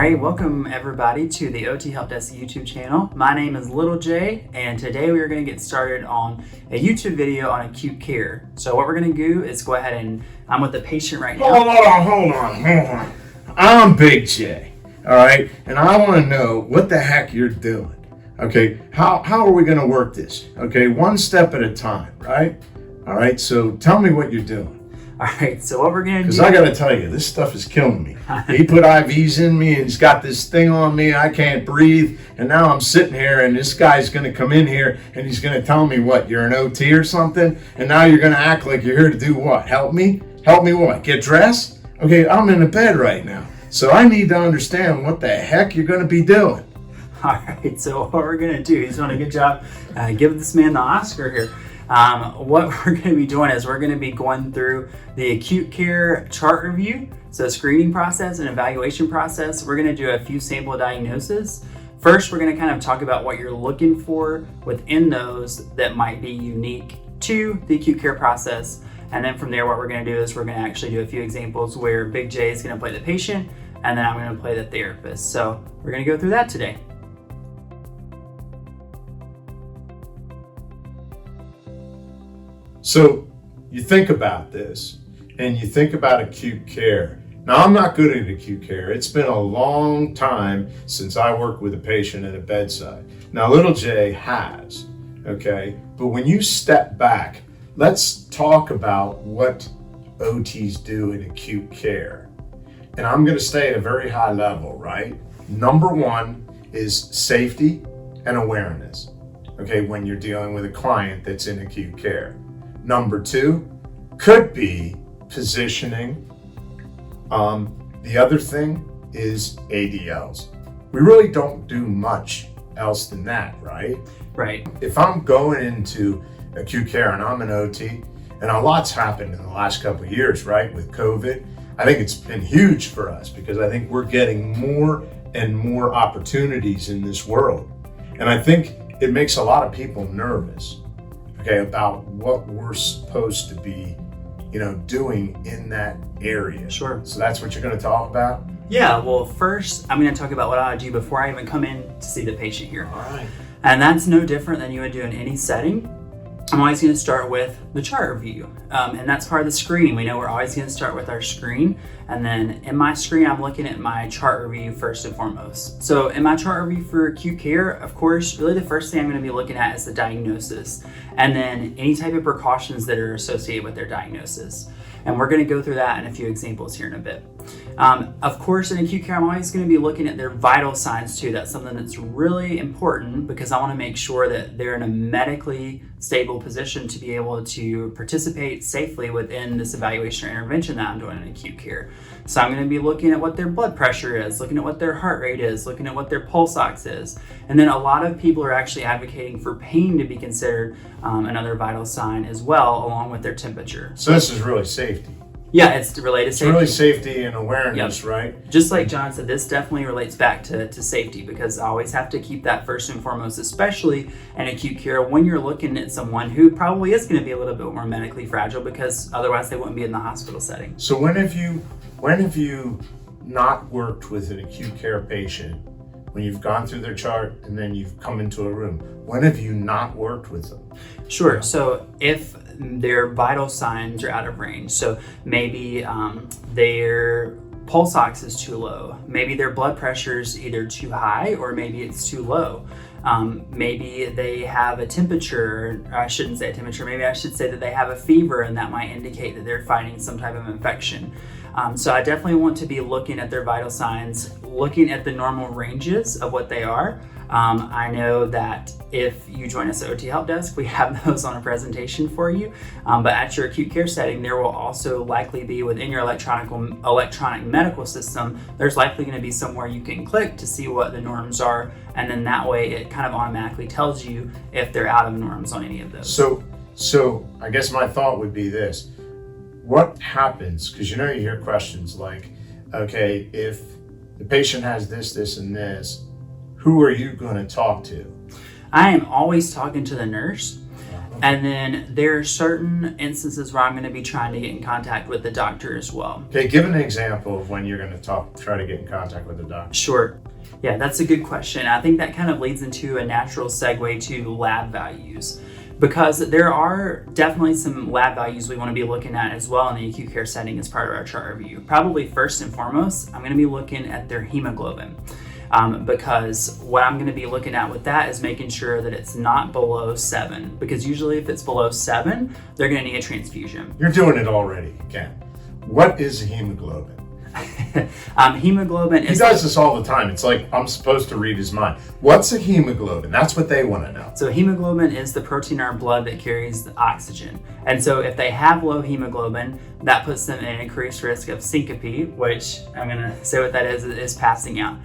right, welcome everybody to the OT Help Desk YouTube channel. My name is Little J, and today we are going to get started on a YouTube video on acute care. So what we're going to do is go ahead and I'm with the patient right now. Hold on. I'm Big J, all right? And I want to know what the heck you're doing, okay? How are we going to work this, okay? One step at a time, right? All right, so tell me what you're doing. All right, so what we're going to do... Because I got to tell you, this stuff is killing me. He put IVs in me and he's got this thing on me. I can't breathe. And now I'm sitting here and this guy's going to come in here and he's going to tell me what, you're an OT or something? And now you're going to act like you're here to do what? Help me? Help me what? Get dressed? Okay, I'm in the bed right now. So I need to understand what the heck you're going to be doing. All right, so what we're going to do, he's doing a good job giving this man the Oscar here. What we're going to be doing is we're going to be going through the acute care chart review, so screening process and evaluation process. We're going to do a few sample diagnoses. First, we're going to kind of talk about what you're looking for within those that might be unique to the acute care process. And then from there, what we're going to do is we're going to actually do a few examples where Big J is going to play the patient and then I'm going to play the therapist. So we're going to go through that today. So you think about this and you think about acute care. Now, I'm not good at acute care. It's been a long time since I worked with a patient at a bedside. Now, Little J has, okay? But when you step back, let's talk about what OTs do in acute care. And I'm going to stay at a very high level, right? Number one is safety and awareness, okay, when you're dealing with a client that's in acute care. Number two could be positioning. The other thing is ADLs. We really don't do much else than that, right? Right. If I'm going into acute care and I'm an OT, and a lot's happened in the last couple of years, right, with COVID, I think it's been huge for us because I think we're getting more and more opportunities in this world. And I think it makes a lot of people nervous, okay, about what we're supposed to be, doing in that area. Sure. So that's what you're going to talk about? Yeah, well, first, I'm going to talk about what I do before I even come in to see the patient here. All right. And that's no different than you would do in any setting. I'm always going to start with the chart review. And that's part of the screening. We know we're always going to start with our screen. And then in my screen, I'm looking at my chart review first and foremost. So in my chart review for acute care, of course, really the first thing I'm going to be looking at is the diagnosis. And then any type of precautions that are associated with their diagnosis. And we're going to go through that in a few examples here in a bit. Of course, in acute care, I'm always going to be looking at their vital signs too. That's something that's really important because I want to make sure that they're in a medically stable position to be able to participate safely within this evaluation or intervention that I'm doing in acute care. So I'm going to be looking at what their blood pressure is, looking at what their heart rate is, looking at what their pulse ox is. And then a lot of people are actually advocating for pain to be considered another vital sign as well, along with their temperature. So this is really safety. Yeah, it's related to safety. It's really safety and awareness, Yep. Right? Just like John said, this definitely relates back to safety because I always have to keep that first and foremost, especially in acute care when you're looking at someone who probably is going to be a little bit more medically fragile because otherwise they wouldn't be in the hospital setting. So when have you not worked with an acute care patient, when you've gone through their chart and then you've come into a room? When have you not worked with them? Sure. So if their vital signs are out of range, so maybe their pulse ox is too low, maybe their blood pressure is either too high or maybe it's too low. Maybe they have a temperature, or I shouldn't say a temperature, maybe I should say that they have a fever and that might indicate that they're fighting some type of infection. So I definitely want to be looking at their vital signs, looking at the normal ranges of what they are. I know that if you join us at OT Help Desk, we have those on a presentation for you. But at your acute care setting, there will also likely be within your electronic medical system, there's likely going to be somewhere you can click to see what the norms are. And then that way it kind of automatically tells you if they're out of norms on any of those. So I guess my thought would be this. What happens, because you hear questions like, okay, if the patient has this, and this, who are you going to talk to? I am always talking to the nurse. And then there are certain instances where I'm going to be trying to get in contact with the doctor as well. Okay, give an example of when you're going to try to get in contact with the doctor. Sure. Yeah, that's a good question. I think that kind of leads into a natural segue to lab values, because there are definitely some lab values we want to be looking at as well in the acute care setting as part of our chart review. Probably first and foremost, I'm going to be looking at their hemoglobin. Because what I'm going to be looking at with that is making sure that it's not below 7, because usually if it's below 7, they're going to need a transfusion. You're doing it already, Ken. What is hemoglobin? Hemoglobin He does this all the time. It's like I'm supposed to read his mind. What's a hemoglobin? That's what they want to know. So hemoglobin is the protein in our blood that carries the oxygen. And so if they have low hemoglobin, that puts them at an increased risk of syncope, which I'm going to say what that is passing out.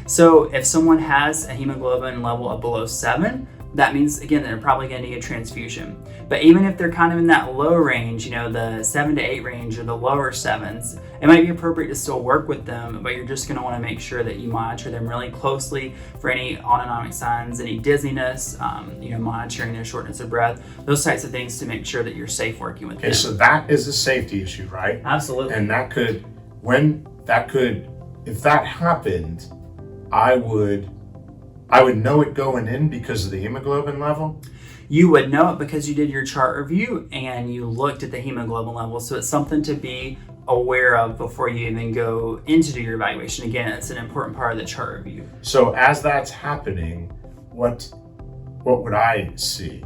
So if someone has a hemoglobin level of below 7, that means, again, they're probably going to need a transfusion. But even if they're kind of in that low range, the 7 to 8 range or the lower 7s, it might be appropriate to still work with them, but you're just going to want to make sure that you monitor them really closely for any autonomic signs, any dizziness, monitoring their shortness of breath, those types of things to make sure that you're safe working with them. Okay, so that is a safety issue, right? Absolutely. And if that happened, I would know it going in because of the hemoglobin level? You would know it because you did your chart review and you looked at the hemoglobin level. So it's something to be aware of before you even go into do your evaluation. Again, it's an important part of the chart review. So as that's happening, what would I see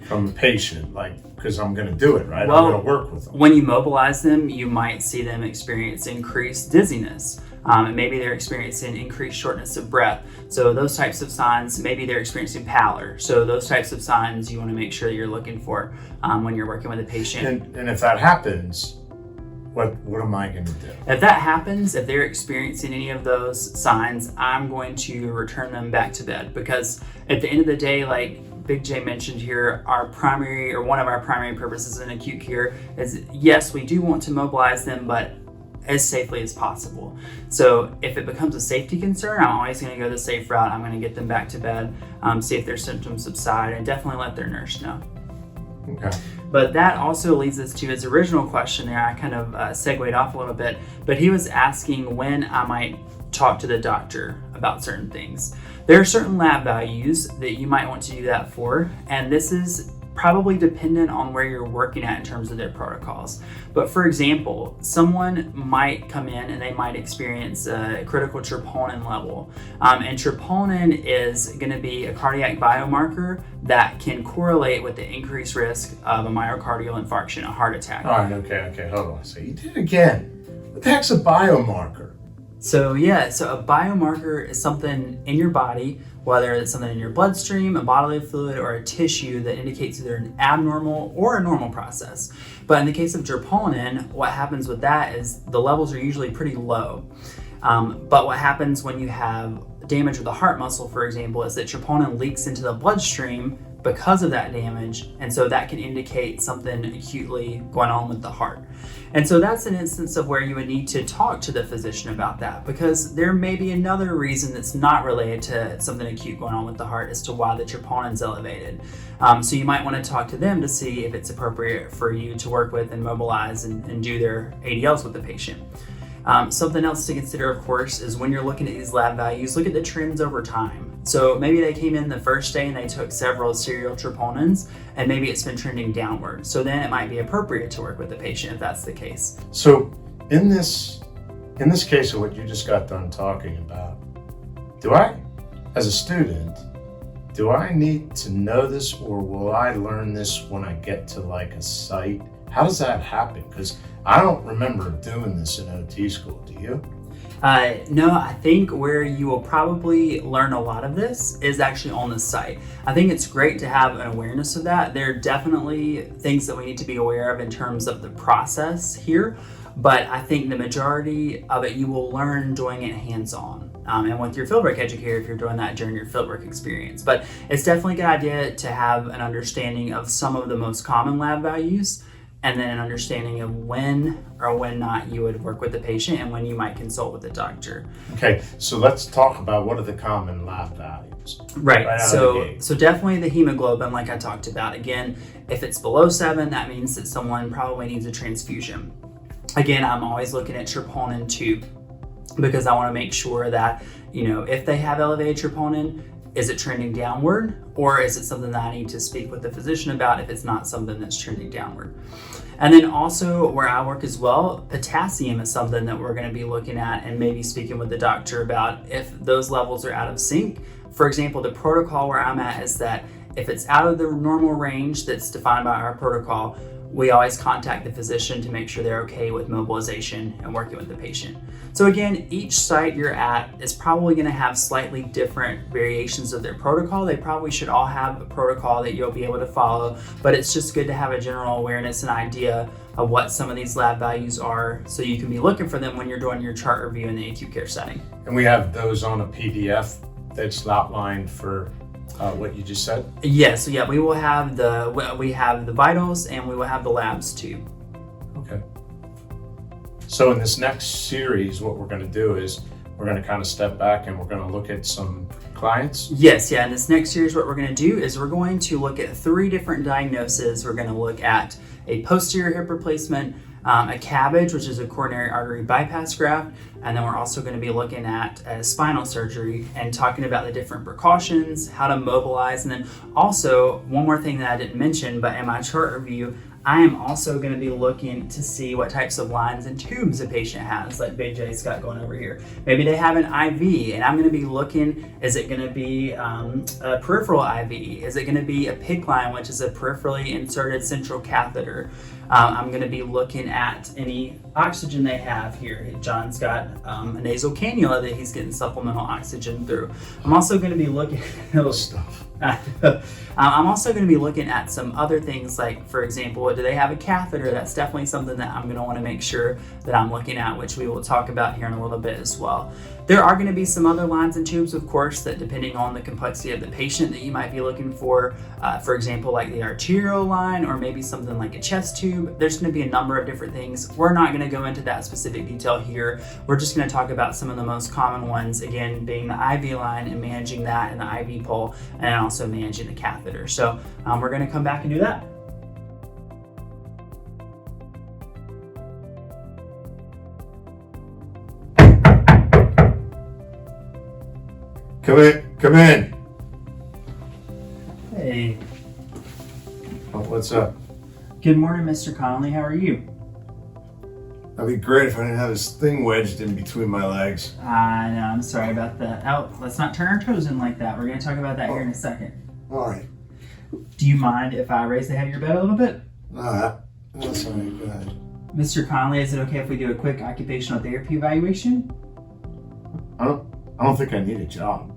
from a patient? Because I'm going to do it, right? Well, I'm going to work with them. When you mobilize them, you might see them experience increased dizziness. Maybe they're experiencing increased shortness of breath. So those types of signs, maybe they're experiencing pallor. So those types of signs you want to make sure that you're looking for when you're working with a patient. And if that happens, what am I going to do? If that happens, if they're experiencing any of those signs, I'm going to return them back to bed, because at the end of the day, like Big J mentioned here, one of our primary purposes in acute care is, yes, we do want to mobilize them, but as safely as possible. So if it becomes a safety concern, I'm always going to go the safe route. I'm going to get them back to bed, see if their symptoms subside, and definitely let their nurse know. Okay. But that also leads us to his original question there. I kind of segued off a little bit, but he was asking when I might talk to the doctor about certain things. There are certain lab values that you might want to do that for, and this is probably dependent on where you're working at in terms of their protocols. But for example, someone might come in and they might experience a critical troponin level. And troponin is going to be a cardiac biomarker that can correlate with the increased risk of a myocardial infarction, a heart attack. All right, okay, hold on. So you did it again. What the heck's a biomarker? So a biomarker is something in your body, whether it's something in your bloodstream, a bodily fluid, or a tissue that indicates either an abnormal or a normal process. But in the case of troponin, what happens with that is the levels are usually pretty low. But what happens when you have damage with the heart muscle, for example, is that troponin leaks into the bloodstream because of that damage, and so that can indicate something acutely going on with the heart. And so that's an instance of where you would need to talk to the physician about that, because there may be another reason that's not related to something acute going on with the heart as to why the troponin's elevated. So you might want to talk to them to see if it's appropriate for you to work with and mobilize and do their ADLs with the patient. Something else to consider, of course, is when you're looking at these lab values, look at the trends over time. So maybe they came in the first day and they took several serial troponins, and maybe it's been trending downward. So then it might be appropriate to work with the patient if that's the case. So in this case of what you just got done talking about, as a student, do I need to know this, or will I learn this when I get to like a site? How does that happen? Because I don't remember doing this in OT school. Do you? No, I think where you will probably learn a lot of this is actually on the site. I think it's great to have an awareness of that. There are definitely things that we need to be aware of in terms of the process here, but I think the majority of it you will learn doing it hands-on. And with your fieldwork educator if you're doing that during your fieldwork experience. But it's definitely a good idea to have an understanding of some of the most common lab values and then an understanding of when or when not you would work with the patient and when you might consult with the doctor. Okay, so let's talk about what are the common lab values. Right. out of the So gate. definitely the hemoglobin, like I talked about. Again, if it's below 7, that means that someone probably needs a transfusion. Again, I'm always looking at troponin too, because I want to make sure that, if they have elevated troponin, is it trending downward, or is it something that I need to speak with the physician about if it's not something that's trending downward? And then also where I work as well, potassium is something that we're going to be looking at and maybe speaking with the doctor about if those levels are out of sync. For example, the protocol where I'm at is that if it's out of the normal range that's defined by our protocol, we always contact the physician to make sure they're okay with mobilization and working with the patient. So again, each site you're at is probably going to have slightly different variations of their protocol. They probably should all have a protocol that you'll be able to follow, but it's just good to have a general awareness and idea of what some of these lab values are so you can be looking for them when you're doing your chart review in the acute care setting. And we have those on a PDF that's outlined for what you just said? Yes, so yeah, we have the vitals and we will have the labs too. Okay. So in this next series, what we're going to do is we're going to kind of step back and we're going to look at some clients. Yes, yeah. In this next series, what we're going to do is we're going to look at 3 different diagnoses. We're going to look at a posterior hip replacement, a CABG, which is a coronary artery bypass graft, and then we're also going to be looking at spinal surgery and talking about the different precautions, how to mobilize, and then also one more thing that I didn't mention, but in my chart review, I am also going to be looking to see what types of lines and tubes a patient has, like Big J's got going over here. Maybe they have an IV, and I'm going to be looking, is it going to be a peripheral IV? Is it going to be a PICC line, which is a peripherally inserted central catheter? I'm going to be looking at any oxygen they have here. John's got a nasal cannula that he's getting supplemental oxygen through. I'm also going to be looking at Stuff. I'm also going to be looking at some other things, like, for example, do they have a catheter? That's definitely something that I'm going to want to make sure that I'm looking at, which we will talk about here in a little bit as well. There are going to be some other lines and tubes, of course, that depending on the complexity of the patient that you might be looking for example, like the arterial line or maybe something like a chest tube. There's going to be a number of different things. We're not going to go into that specific detail here. We're just going to talk about some of the most common ones, again, being the IV line and managing that and the IV pole, and also managing the catheter. So we're going to come back and do that. Come in. Hey. Oh, what's up? Good morning, Mr. Connolly. How are you? That'd be great if I didn't have this thing wedged in between my legs. I know, I'm sorry about that. Oh, let's not turn our toes in like that. We're going to talk about that here in a second. All right. Do you mind if I raise the head of your bed a little bit? That's all right. Go ahead. Mr. Connolly, is it okay if we do a quick occupational therapy evaluation? I don't think I need a job.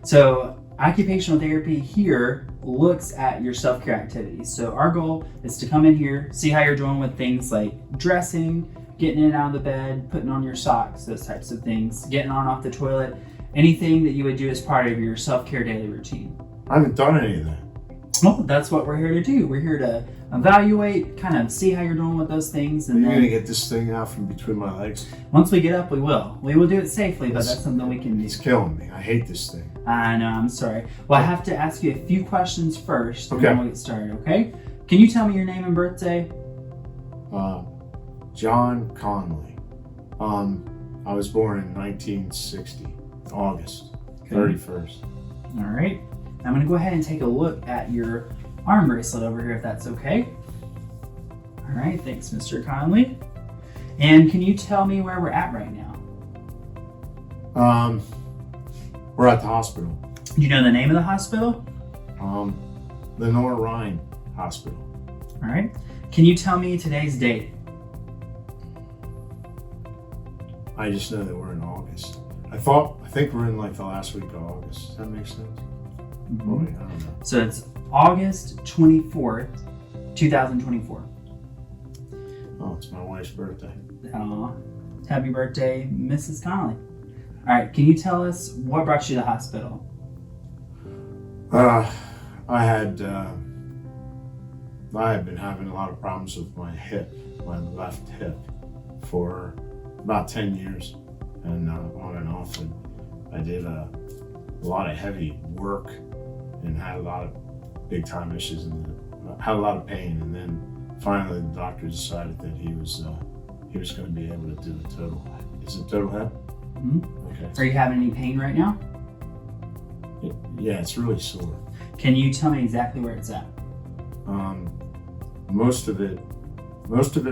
So occupational therapy here looks at your self-care activities. So our goal is to come in here, see how you're doing with things like dressing, getting in and out of the bed, putting on your socks, those types of things, getting on off the toilet, anything that you would do as part of your self-care daily routine. I haven't done any of that. Well, that's what we're here to do. We're here to evaluate, kind of see how you're doing with those things. And Are you then going to get this thing out from between my legs? once we get up, we will. We will do it safely, but that's something we can do. It's killing me. I hate this thing. I know, I'm sorry. Well, I have to ask you a few questions first, and Okay. then we'll get started, okay? Can you tell me your name and birthday? John Conley. I was born in 1960, August 31st. All right. I'm going to go ahead and take a look at your arm bracelet over here, if that's okay. All right, thanks, Mr. Conley. And can you tell me where we're at right now? We're at the hospital. Do you know the name of the hospital? The Nora Ryan Hospital. All right. Can you tell me today's date? I just know that we're in August. I think we're in like the last week of August. Does that make sense? Oh, wait, I don't know. So it's August 24th, 2024. Oh, it's my wife's birthday. Happy birthday, Mrs. Connolly. All right, can you tell us what brought you to the hospital? I had I have been having a lot of problems with my hip, my left hip, for about 10 years, and on and off. And I did a lot of heavy work and had a lot of big time issues and had a lot of pain. And then finally the doctor decided that he was going to be able to do a total. Is it total hip? Mm-hmm. Okay. Are you having any pain right now? Yeah, it's really sore. Can you tell me exactly where it's at? Most of it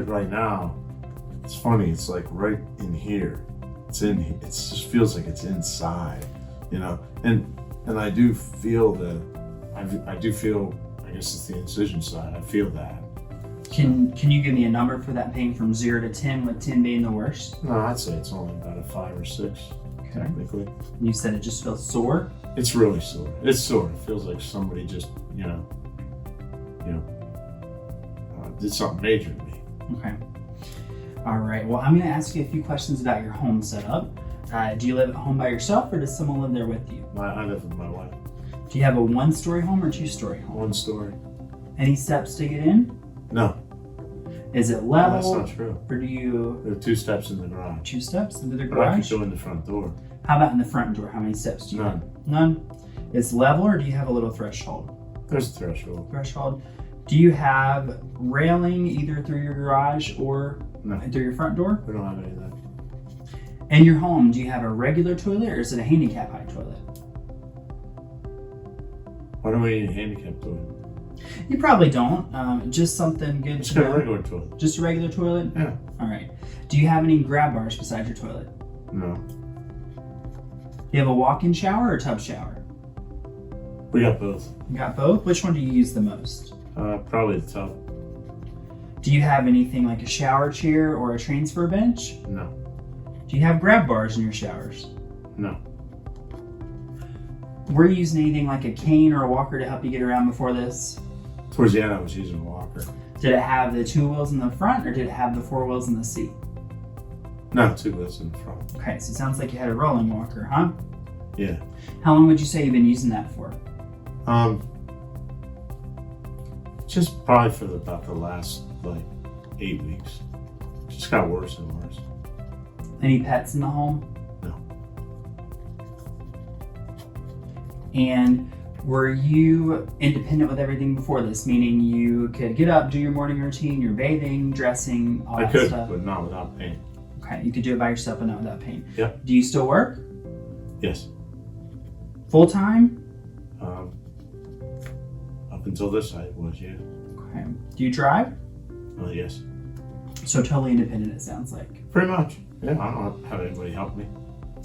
right now, it's funny, it's like right in here. It just feels like it's inside, you know? And I do feel I guess it's the incision side, I feel that. Can you give me a number for that pain from 0 to 10, with 10 being the worst? No, I'd say it's only about a 5 or 6, technically. You said it just feels sore? It's really sore. It's sore. It feels like somebody just, did something major to me. Okay. All right. Well, I'm going to ask you a few questions about your home setup. Do you live at home by yourself, or does someone live there with you? I live with my wife. Do you have a 1-story home or 2-story home? 1 story. Any steps to get in? No. Is it level? That's not true. Or do you... There are 2 steps in the garage. 2 steps into the But I garage? could go in the front door. How about in the front door? How many steps do you have? None. Is level, or do you have a little threshold? There's a threshold. Threshold. Do you have railing either through your garage or No. through your front door? We don't have any of that. In your home, do you have a regular toilet, or is it a handicap height toilet? Why don't we need a handicap toilet? You probably don't. Just something good It's to got a know. regular toilet. Just a regular toilet? Yeah. All right. Do you have any grab bars beside your toilet? No. Do you have a walk-in shower or tub shower? We got both. You got both? Which one do you use the most? Probably the tub. Do you have anything like a shower chair or a transfer bench? No. Do you have grab bars in your showers? No. Were you using anything like a cane or a walker to help you get around before this? Towards the end, I was using a walker. Did it have the 2 wheels in the front, or did it have the 4 wheels in the seat? No, 2 wheels in the front. Okay, so it sounds like you had a rolling walker, huh? Yeah. How long would you say you've been using that for? Just probably for about the last 8 weeks. Just got worse and worse. Any pets in the home? No. And were you independent with everything before this? Meaning you could get up, do your morning routine, your bathing, dressing, all I that could, stuff? but not without pain. Okay, you could do it by yourself but not without pain. Yep. Do you still work? Yes. Full time? Up until this site was, yeah. Okay. Do you drive? Yes. So totally independent, it sounds like. Pretty much. Yeah, I don't have anybody help me.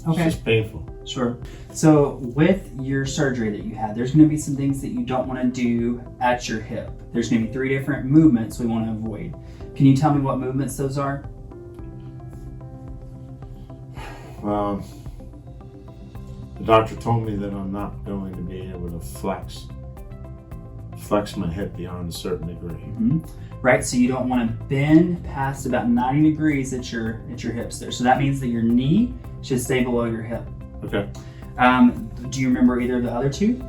Okay. It's just painful. Sure. So with your surgery that you had, there's going to be some things that you don't want to do at your hip. There's going to be 3 different movements we want to avoid. Can you tell me what movements those are? The doctor told me that I'm not going to be able to flex my hip beyond a certain degree. Mm-hmm. Right, so you don't want to bend past about 90 degrees at your hips there. So that means that your knee should stay below your hip. Okay. Do you remember either of the other 2?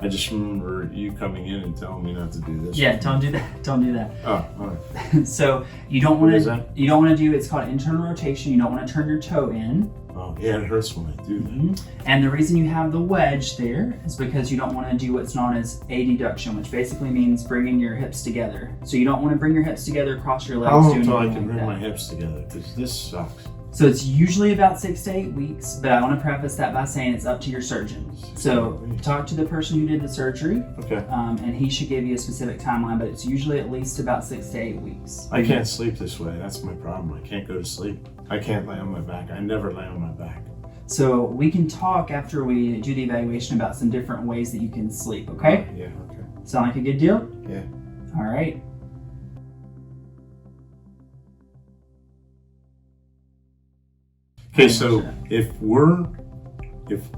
I just remember you coming in and telling me not to do this. Yeah, don't do that. Don't do that. Oh, all right. So you don't want What is to. that? You don't want to do. It's called internal rotation. You don't want to turn your toe in. Oh, yeah, it hurts when I do that. Mm-hmm. And the reason you have the wedge there is because you don't want to do what's known as adduction, which basically means bringing your hips together. So you don't want to bring your hips together across your legs. How long doing until I anything can like bring that. my hips together? Because this sucks. So it's usually about 6 to 8 weeks, but I want to preface that by saying it's up to your surgeon. So talk to the person who did the surgery, Okay. and he should give you a specific timeline, but it's usually at least about 6 to 8 weeks. I can't sleep this way. That's my problem. I can't go to sleep. I can't lay on my back. I never lay on my back. So we can talk after we do the evaluation about some different ways that you can sleep, okay? Yeah, okay. Sound like a good deal? Yeah. All right. Okay, so if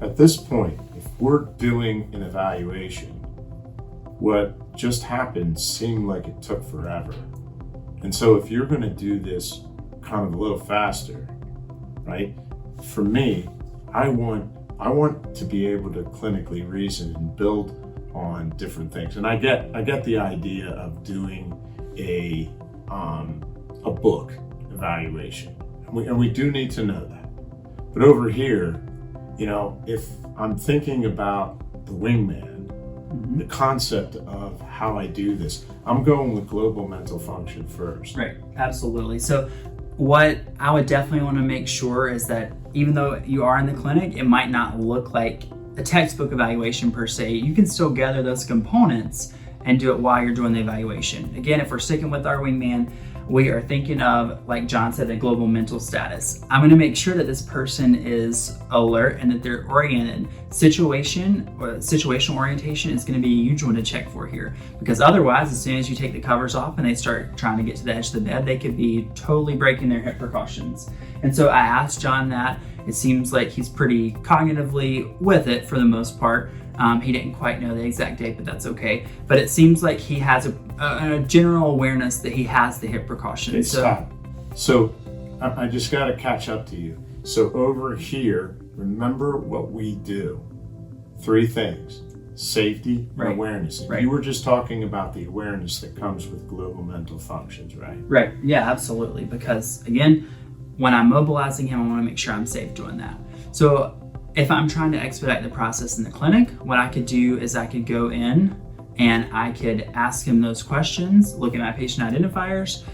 at this point, if we're doing an evaluation, what just happened seemed like it took forever. And so if you're going to do this kind of a little faster, right? For me, I want to be able to clinically reason and build on different things. And I get the idea of doing a book evaluation, and we do need to know that. But over here, if I'm thinking about the wingman, the concept of how I do this, I'm going with global mental function first. Right, absolutely. So what I would definitely want to make sure is that even though you are in the clinic, it might not look like a textbook evaluation per se. You can still gather those components and do it while you're doing the evaluation. Again, if we're sticking with our wingman, we are thinking of, like John said, the global mental status. I'm going to make sure that this person is alert and that they're oriented. Situational orientation is going to be a huge one to check for here, because otherwise, as soon as you take the covers off and they start trying to get to the edge of the bed, they could be totally breaking their hip precautions. And so I asked John that. It seems like he's pretty cognitively with it for the most part. He didn't quite know the exact date, but that's okay. But it seems like he has a general awareness that he has the hip precautions. Okay, stop. So I just got to catch up to you. So over here, remember what we do. 3 things: safety and awareness. Right. You were just talking about the awareness that comes with global mental functions, right? Right. Yeah, absolutely. Because again, when I'm mobilizing him, I want to make sure I'm safe doing that. So if I'm trying to expedite the process in the clinic, what I could do is I could go in and I could ask him those questions, look at my patient identifiers,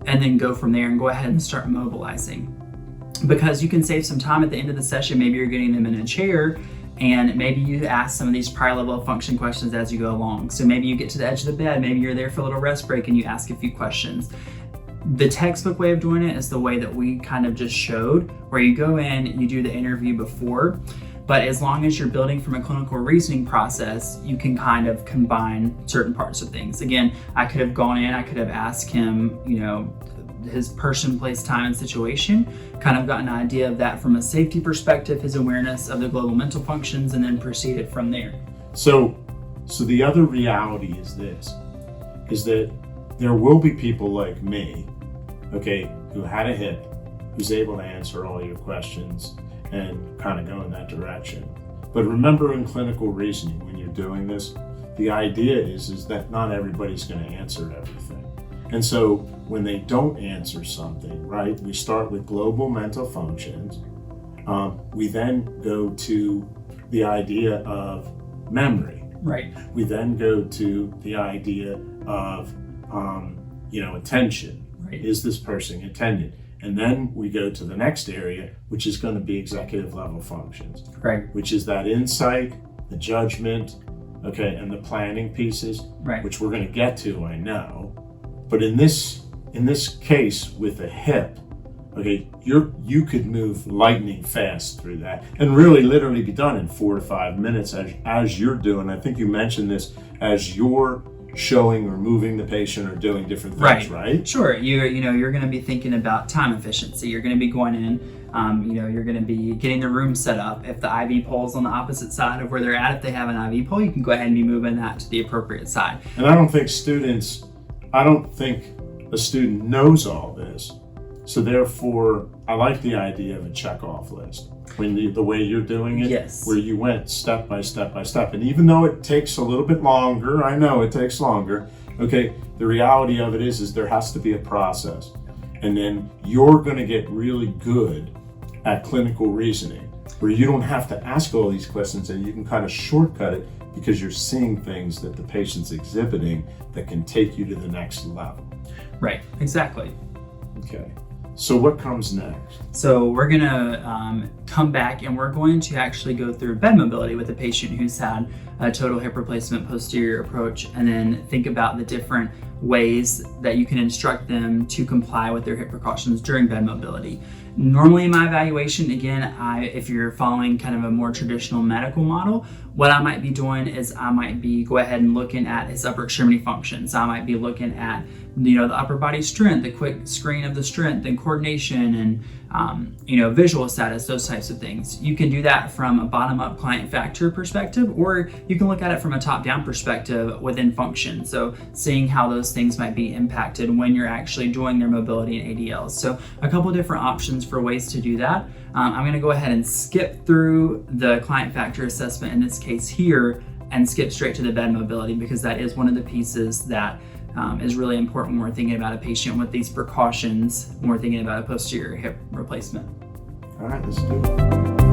and then go from there and go ahead and start mobilizing. Because you can save some time at the end of the session. Maybe you're getting them in a chair, and maybe you ask some of these prior level of function questions as you go along. So maybe you get to the edge of the bed, maybe you're there for a little rest break and you ask a few questions. The textbook way of doing it is the way that we kind of just showed, where you go in, you do the interview before, but as long as you're building from a clinical reasoning process, you can kind of combine certain parts of things. Again, I could have gone in, I could have asked him, his person, place, time, and situation, kind of got an idea of that from a safety perspective, his awareness of the global mental functions, and then proceeded from there. So the other reality is this, is that there will be people like me, who had a hip, who's able to answer all your questions and kind of go in that direction. But remember, in clinical reasoning, when you're doing this, the idea is that not everybody's going to answer everything. And so when they don't answer something, right, we start with global mental functions. We then go to the idea of memory. Right. We then go to the idea of attention. Right. Is this person attended? And then we go to the next area, which is going to be executive level functions. Right. Which is that insight, the judgment, and the planning pieces, right, which we're going to get to, I know. But in this case with a hip, you could move lightning fast through that and really literally be done in 4 to 5 minutes as you're doing. I think you mentioned this as you're showing or moving the patient or doing different things, right? Sure. You're going to be thinking about time efficiency. You're going to be going in, you're going to be getting the room set up. If the IV pole's on the opposite side of where they're at, if they have an IV pole, you can go ahead and be moving that to the appropriate side. And I don't think a student knows all this. So therefore, I like the idea of a checkoff list. When the way you're doing it, yes, where you went step by step by step. And even though it takes a little bit longer, I know it takes longer, the reality of it is there has to be a process. And then you're going to get really good at clinical reasoning, where you don't have to ask all these questions and you can kind of shortcut it because you're seeing things that the patient's exhibiting that can take you to the next level. Right, exactly. Okay. So what comes next? So we're going to come back and we're going to actually go through bed mobility with a patient who's had a total hip replacement posterior approach, and then think about the different ways that you can instruct them to comply with their hip precautions during bed mobility. Normally in my evaluation, again, if you're following kind of a more traditional medical model, what I might be doing is I might be go ahead and looking at his upper extremity functions. I might be looking at the upper body strength, the quick screen of the strength and coordination, and visual status, those types of things. You can do that from a bottom-up client factor perspective, or you can look at it from a top-down perspective within function. So seeing how those things might be impacted when you're actually doing their mobility and ADLs. So a couple different options for ways to do that. I'm going to go ahead and skip through the client factor assessment in this case here, and skip straight to the bed mobility, because that is one of the pieces that is really important when we're thinking about a patient with these precautions when we're thinking about a posterior hip replacement. All right, let's do it.